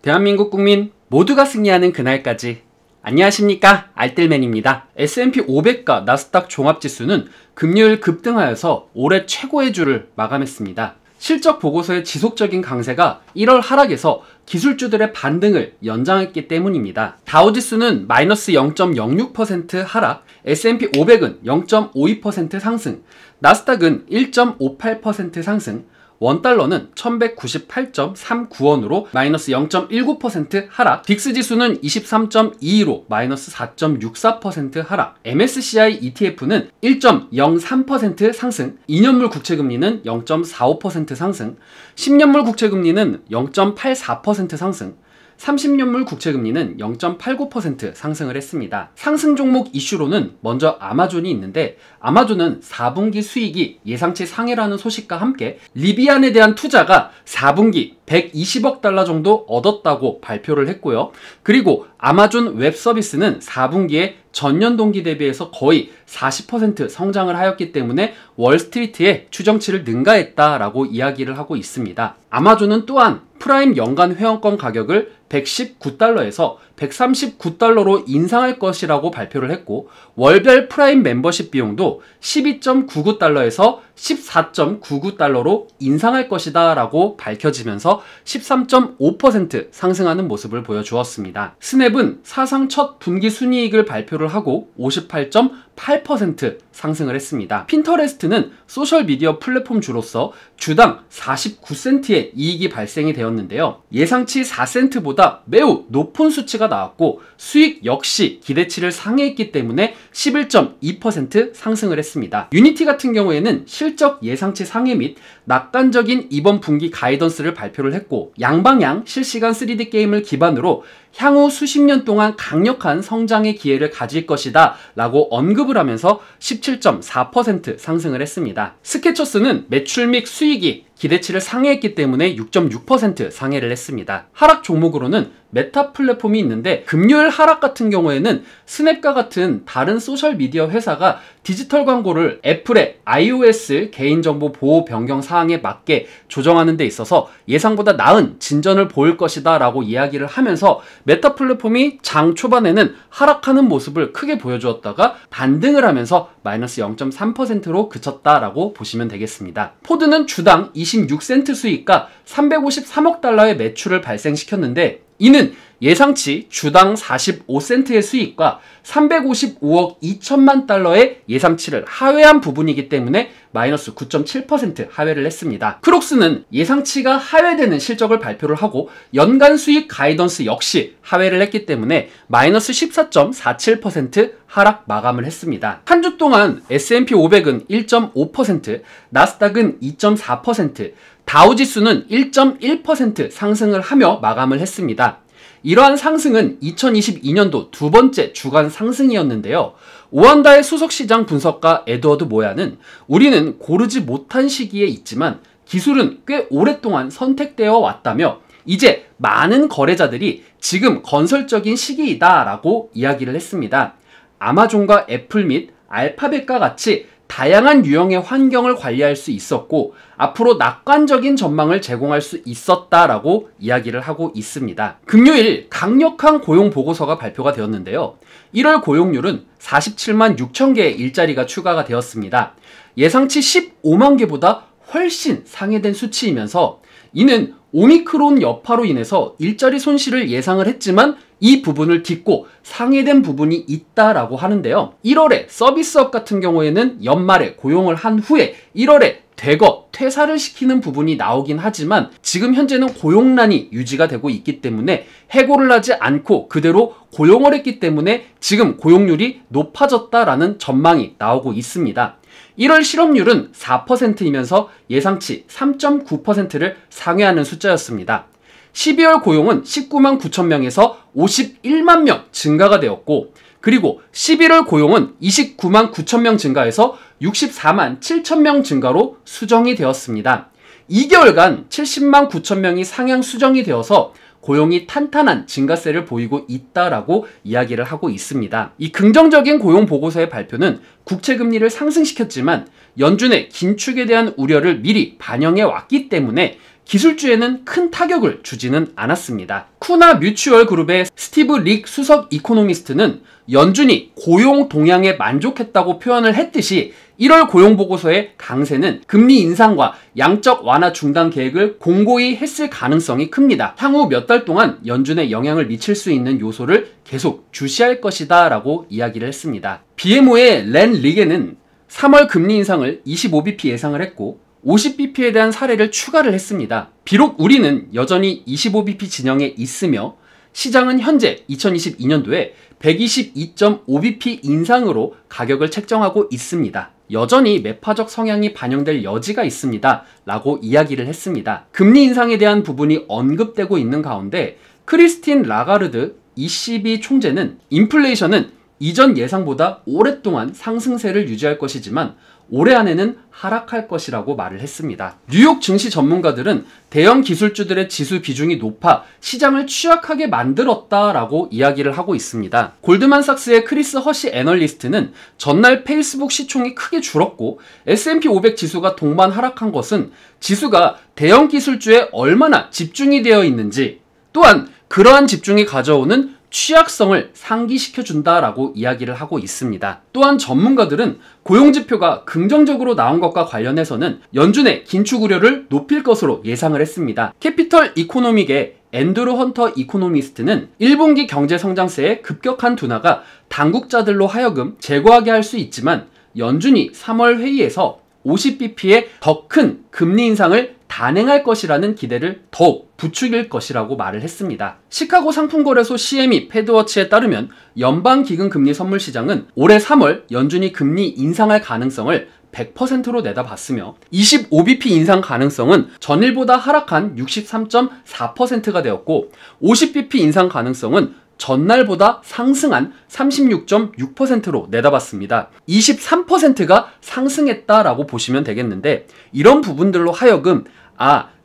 대한민국 국민 모두가 승리하는 그날까지. 안녕하십니까, 알뜰맨입니다. S&P 500과 나스닥 종합지수는 금요일 급등하여서 올해 최고의 주를 마감했습니다. 실적 보고서의 지속적인 강세가 1월 하락에서 기술주들의 반등을 연장했기 때문입니다. 다우지수는 마이너스 0.06% 하락, S&P 500은 0.52% 상승, 나스닥은 1.58% 상승, 원달러는 1198.39원으로 마이너스 0.19% 하락, 빅스지수는 23.22로 마이너스 4.64% 하락, MSCI ETF는 1.03% 상승, 2년물 국채금리는 0.45% 상승, 10년물 국채금리는 0.84% 상승, 30년물 국채금리는 0.89% 상승을 했습니다. 상승 종목 이슈로는 먼저 아마존이 있는데, 아마존은 4분기 수익이 예상치 상회라는 소식과 함께 리비안에 대한 투자가 4분기 120억 달러 정도 얻었다고 발표를 했고요. 그리고 아마존 웹 서비스는 4분기에 전년 동기 대비해서 거의 40% 성장을 하였기 때문에 월스트리트의 추정치를 능가했다라고 이야기를 하고 있습니다. 아마존은 또한 프라임 연간 회원권 가격을 119달러에서 139달러로 인상할 것이라고 발표를 했고, 월별 프라임 멤버십 비용도 12.99달러에서 14.99달러로 인상할 것이다 라고 밝혀지면서 13.5% 상승하는 모습을 보여주었습니다. 스냅은 사상 첫 분기 순이익을 발표를 하고 58.8% 상승을 했습니다. 핀터레스트는 소셜미디어 플랫폼 주로서 주당 49센트의 이익이 발생이 되었는데요. 예상치 4센트보다 매우 높은 수치가 나왔고, 수익 역시 기대치를 상회했기 때문에 11.2% 상승을 했습니다. 유니티 같은 경우에는 실적 예상치 상회 및 낙관적인 이번 분기 가이던스를 발표를 했고, 양방향 실시간 3D 게임을 기반으로 향후 수십 년 동안 강력한 성장의 기회를 가질 것이다 라고 언급을 하면서 17.4% 상승을 했습니다. 스케쳐스는 매출 및 수익이 기대치를 상회했기 때문에 6.6% 상회를 했습니다. 하락 종목으로는 메타 플랫폼이 있는데, 금요일 하락 같은 경우에는 스냅과 같은 다른 소셜미디어 회사가 디지털 광고를 애플의 iOS 개인정보 보호 변경 사항에 맞게 조정하는 데 있어서 예상보다 나은 진전을 보일 것이다 라고 이야기를 하면서 메타 플랫폼이 장 초반에는 하락하는 모습을 크게 보여주었다가 반등을 하면서 마이너스 0.3%로 그쳤다라고 보시면 되겠습니다. 포드는 주당 26센트 수익과 353억 달러의 매출을 발생시켰는데, 이는 예상치 주당 45센트의 수익과 355억 2천만 달러의 예상치를 하회한 부분이기 때문에 마이너스 9.7% 하회를 했습니다. 크록스는 예상치가 하회되는 실적을 발표를 하고 연간 수익 가이던스 역시 하회를 했기 때문에 마이너스 14.47% 하락 마감을 했습니다. 한 주 동안 S&P 500은 1.5%, 나스닥은 2.4%, 다우지수는 1.1% 상승을 하며 마감을 했습니다. 이러한 상승은 2022년도 두 번째 주간 상승이었는데요. 오한다의 수석시장 분석가 에드워드 모야는 우리는 고르지 못한 시기에 있지만 기술은 꽤 오랫동안 선택되어 왔다며, 이제 많은 거래자들이 지금 건설적인 시기이다 라고 이야기를 했습니다. 아마존과 애플 및 알파벳과 같이 다양한 유형의 환경을 관리할 수 있었고 앞으로 낙관적인 전망을 제공할 수 있었다라고 이야기를 하고 있습니다. 금요일 강력한 고용 보고서가 발표가 되었는데요. 1월 고용률은 47만 6천 개의 일자리가 추가가 되었습니다. 예상치 15만 개보다 훨씬 상회된 수치이면서, 이는 오미크론 여파로 인해서 일자리 손실을 예상을 했지만 이 부분을 딛고 상회된 부분이 있다라고 하는데요. 1월에 서비스업 같은 경우에는 연말에 고용을 한 후에 1월에 대거 퇴사를 시키는 부분이 나오긴 하지만 지금 현재는 고용난이 유지가 되고 있기 때문에 해고를 하지 않고 그대로 고용을 했기 때문에 지금 고용률이 높아졌다라는 전망이 나오고 있습니다. 1월 실업률은 4%이면서 예상치 3.9%를 상회하는 숫자였습니다. 12월 고용은 19만 9천 명에서 51만 명 증가가 되었고, 그리고 11월 고용은 29만 9천 명 증가해서 64만 7천 명 증가로 수정이 되었습니다. 2개월간 70만 9천 명이 상향 수정이 되어서 고용이 탄탄한 증가세를 보이고 있다라고 이야기를 하고 있습니다. 이 긍정적인 고용 보고서의 발표는 국채금리를 상승시켰지만 연준의 긴축에 대한 우려를 미리 반영해 왔기 때문에 기술주에는 큰 타격을 주지는 않았습니다. 쿠나 뮤추얼 그룹의 스티브 릭 수석 이코노미스트는 연준이 고용 동향에 만족했다고 표현을 했듯이 1월 고용보고서의 강세는 금리 인상과 양적 완화 중단 계획을 공고히 했을 가능성이 큽니다. 향후 몇 달 동안 연준에 영향을 미칠 수 있는 요소를 계속 주시할 것이다 라고 이야기를 했습니다. BMO의 렌 리게는 3월 금리 인상을 25bp 예상을 했고 50bp에 대한 사례를 추가를 했습니다. 비록 우리는 여전히 25bp 진영에 있으며 시장은 현재 2022년도에 122.5bp 인상으로 가격을 책정하고 있습니다. 여전히 매파적 성향이 반영될 여지가 있습니다 라고 이야기를 했습니다. 금리 인상에 대한 부분이 언급되고 있는 가운데 크리스틴 라가르드 ECB 총재는 인플레이션은 이전 예상보다 오랫동안 상승세를 유지할 것이지만 올해 안에는 하락할 것이라고 말을 했습니다. 뉴욕 증시 전문가들은 대형 기술주들의 지수 비중이 높아 시장을 취약하게 만들었다라고 이야기를 하고 있습니다. 골드만삭스의 크리스 허시 애널리스트는 전날 페이스북 시총이 크게 줄었고 S&P 500 지수가 동반 하락한 것은 지수가 대형 기술주에 얼마나 집중이 되어 있는지 또한 그러한 집중이 가져오는 취약성을 상기시켜준다라고 이야기를 하고 있습니다. 또한 전문가들은 고용지표가 긍정적으로 나온 것과 관련해서는 연준의 긴축 우려를 높일 것으로 예상을 했습니다. 캐피털 이코노믹의 앤드루 헌터 이코노미스트는 1분기 경제성장세의 급격한 둔화가 당국자들로 하여금 제고하게 할 수 있지만 연준이 3월 회의에서 50bp의 더 큰 금리 인상을 단행할 것이라는 기대를 더욱 부추길 것이라고 말을 했습니다. 시카고 상품거래소 CME 패드워치에 따르면 연방기금금리 선물시장은 올해 3월 연준이 금리 인상할 가능성을 100%로 내다봤으며 25bp 인상 가능성은 전일보다 하락한 63.4%가 되었고 50bp 인상 가능성은 전날보다 상승한 36.6%로 내다봤습니다. 23%가 상승했다라고 보시면 되겠는데 이런 부분들로 하여금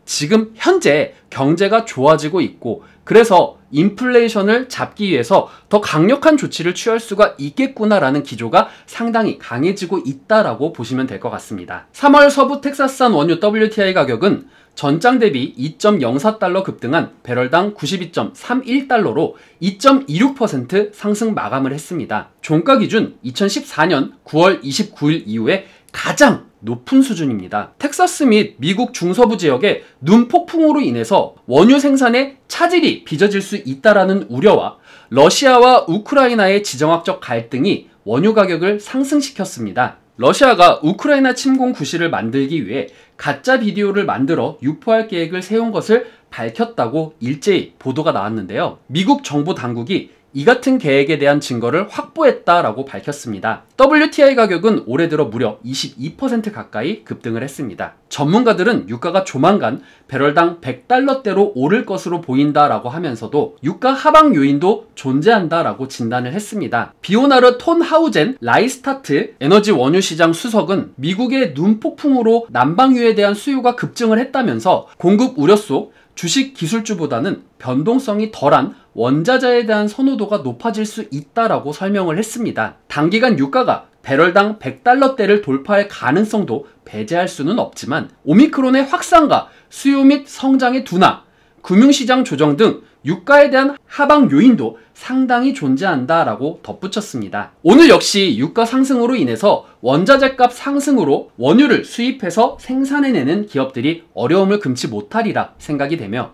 지금 현재 경제가 좋아지고 있고 그래서 인플레이션을 잡기 위해서 더 강력한 조치를 취할 수가 있겠구나라는 기조가 상당히 강해지고 있다라고 보시면 될 것 같습니다. 3월 서부 텍사스산 원유 WTI 가격은 전장 대비 2.04달러 급등한 배럴당 92.31달러로 2.26% 상승 마감을 했습니다. 종가 기준 2014년 9월 29일 이후에 가장 높은 수준입니다. 텍사스 및 미국 중서부 지역의 눈폭풍으로 인해서 원유 생산에 차질이 빚어질 수 있다라는 우려와 러시아와 우크라이나의 지정학적 갈등이 원유 가격을 상승시켰습니다. 러시아가 우크라이나 침공 구실을 만들기 위해 가짜 비디오를 만들어 유포할 계획을 세운 것을 밝혔다고 일제히 보도가 나왔는데요. 미국 정부 당국이 이 같은 계획에 대한 증거를 확보했다라고 밝혔습니다. WTI 가격은 올해 들어 무려 22% 가까이 급등을 했습니다. 전문가들은 유가가 조만간 배럴당 100달러대로 오를 것으로 보인다라고 하면서도 유가 하방 요인도 존재한다라고 진단을 했습니다. 비오나르 톤하우젠 라이스타트 에너지 원유 시장 수석은 미국의 눈폭풍으로 난방유에 대한 수요가 급증을 했다면서 공급 우려 속 주식 기술주보다는 변동성이 덜한 원자재에 대한 선호도가 높아질 수 있다라고 설명을 했습니다. 단기간 유가가 배럴당 100달러대를 돌파할 가능성도 배제할 수는 없지만 오미크론의 확산과 수요 및 성장의 둔화, 금융시장 조정 등 유가에 대한 하방 요인도 상당히 존재한다라고 덧붙였습니다. 오늘 역시 유가 상승으로 인해서 원자재 값 상승으로 원유를 수입해서 생산해내는 기업들이 어려움을 금치 못하리라 생각이 되며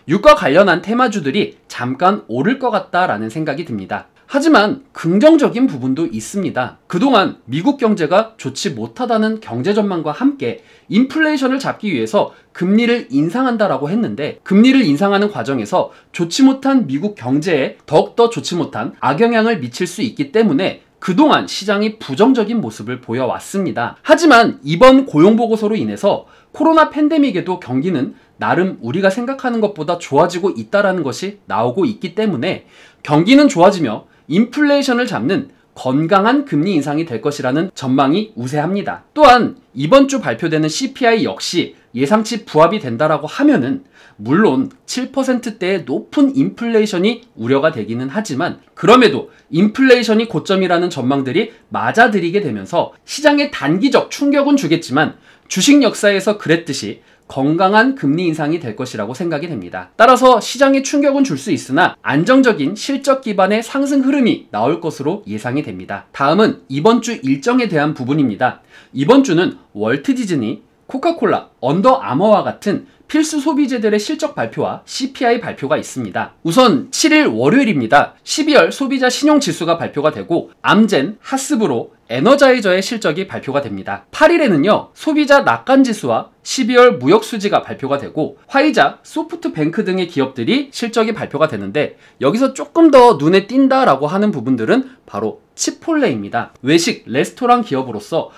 유가 관련한 테마주들이 잠깐 오를 것 같다라는 생각이 듭니다. 하지만 긍정적인 부분도 있습니다. 그동안 미국 경제가 좋지 못하다는 경제 전망과 함께 인플레이션을 잡기 위해서 금리를 인상한다라고 했는데 금리를 인상하는 과정에서 좋지 못한 미국 경제에 더욱더 좋지 못한 악영향을 미칠 수 있기 때문에 그동안 시장이 부정적인 모습을 보여왔습니다. 하지만 이번 고용보고서로 인해서 코로나 팬데믹에도 경기는 나름 우리가 생각하는 것보다 좋아지고 있다는 것이 나오고 있기 때문에 경기는 좋아지며 인플레이션을 잡는 건강한 금리 인상이 될 것이라는 전망이 우세합니다. 또한 이번 주 발표되는 CPI 역시 예상치 부합이 된다라고 하면은 물론 7%대의 높은 인플레이션이 우려가 되기는 하지만 그럼에도 인플레이션이 고점이라는 전망들이 맞아들이게 되면서 시장에 단기적 충격은 주겠지만 주식 역사에서 그랬듯이 건강한 금리 인상이 될 것이라고 생각이 됩니다. 따라서 시장에 충격은 줄 수 있으나 안정적인 실적 기반의 상승 흐름이 나올 것으로 예상이 됩니다. 다음은 이번 주 일정에 대한 부분입니다. 이번 주는 월트 디즈니, 코카콜라, 언더 아머와 같은 필수 소비재들의 실적 발표와 CPI 발표가 있습니다. 우선 7일 월요일입니다. 12월 소비자 신용지수가 발표가 되고 암젠, 하스브로, 에너자이저의 실적이 발표가 됩니다. 8일에는요 소비자 낙관지수와 12월 무역수지가 발표가 되고 화이자, 소프트뱅크 등의 기업들이 실적이 발표가 되는데 여기서 조금 더 눈에 띈다라고 하는 부분들은 바로 치폴레입니다. 외식, 레스토랑 기업으로서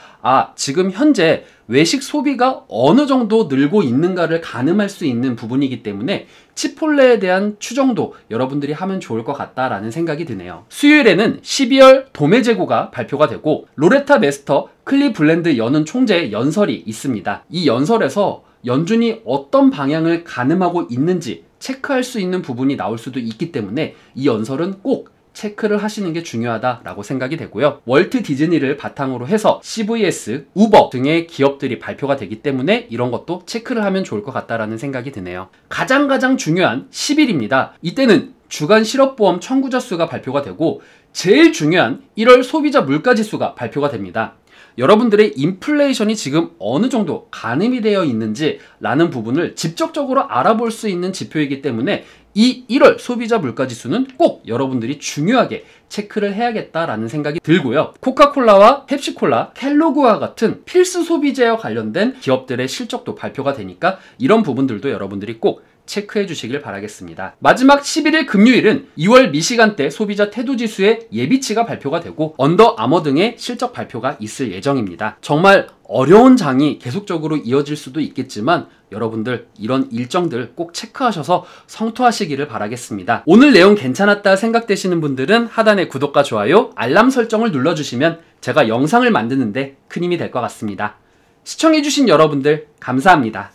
지금 현재 외식 소비가 어느 정도 늘고 있는가를 가늠할 수 있는 부분이기 때문에 치폴레에 대한 추정도 여러분들이 하면 좋을 것 같다라는 생각이 드네요. 수요일에는 12월 도매 재고가 발표가 되고 로레타 메스터 클리블랜드 연은 총재의 연설이 있습니다. 이 연설에서 연준이 어떤 방향을 가늠하고 있는지 체크할 수 있는 부분이 나올 수도 있기 때문에 이 연설은 꼭 체크를 하시는 게 중요하다라고 생각이 되고요. 월트 디즈니를 바탕으로 해서 CVS, 우버 등의 기업들이 발표가 되기 때문에 이런 것도 체크를 하면 좋을 것 같다라는 생각이 드네요. 가장 중요한 10일입니다. 이때는 주간 실업보험 청구자 수가 발표가 되고 제일 중요한 1월 소비자 물가지수가 발표가 됩니다. 여러분들의 인플레이션이 지금 어느 정도 가늠이 되어 있는지 라는 부분을 직접적으로 알아볼 수 있는 지표이기 때문에 이 1월 소비자 물가지수는 꼭 여러분들이 중요하게 체크를 해야겠다라는 생각이 들고요. 코카콜라와 펩시콜라, 켈로그와 같은 필수 소비재와 관련된 기업들의 실적도 발표가 되니까 이런 부분들도 여러분들이 꼭 체크해 주시길 바라겠습니다. 마지막 11일 금요일은 2월 미시간대 소비자 태도지수의 예비치가 발표가 되고 언더 아머 등의 실적 발표가 있을 예정입니다. 정말 어려운 장이 계속적으로 이어질 수도 있겠지만 여러분들 이런 일정들 꼭 체크하셔서 성투하시기를 바라겠습니다. 오늘 내용 괜찮았다 생각되시는 분들은 하단에 구독과 좋아요, 알람 설정을 눌러주시면 제가 영상을 만드는데 큰 힘이 될 것 같습니다. 시청해주신 여러분들 감사합니다.